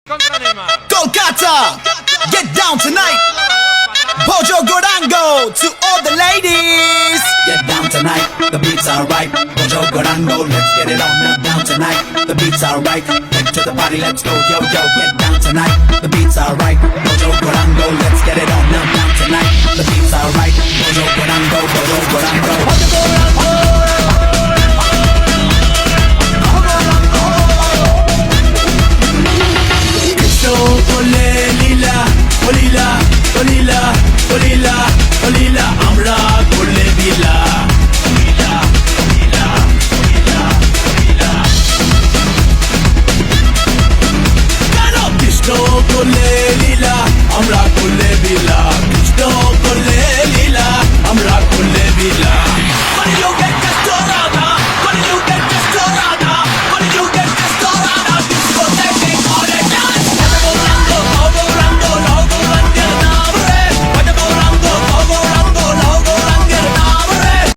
Contra Neymar. Kolkata, get down tonight. Bojo Gorango to all the ladies. Get down tonight, the beats are right. Bojo Gorango, let's get it on now. Down tonight, the beats are right. Head to the party, let's go, yo, yo. Get down tonight, the beats are right. Bojo Gorango, let's get it on now. Down tonight, the beats are right. Bojo Gorango, Bojo Gorango.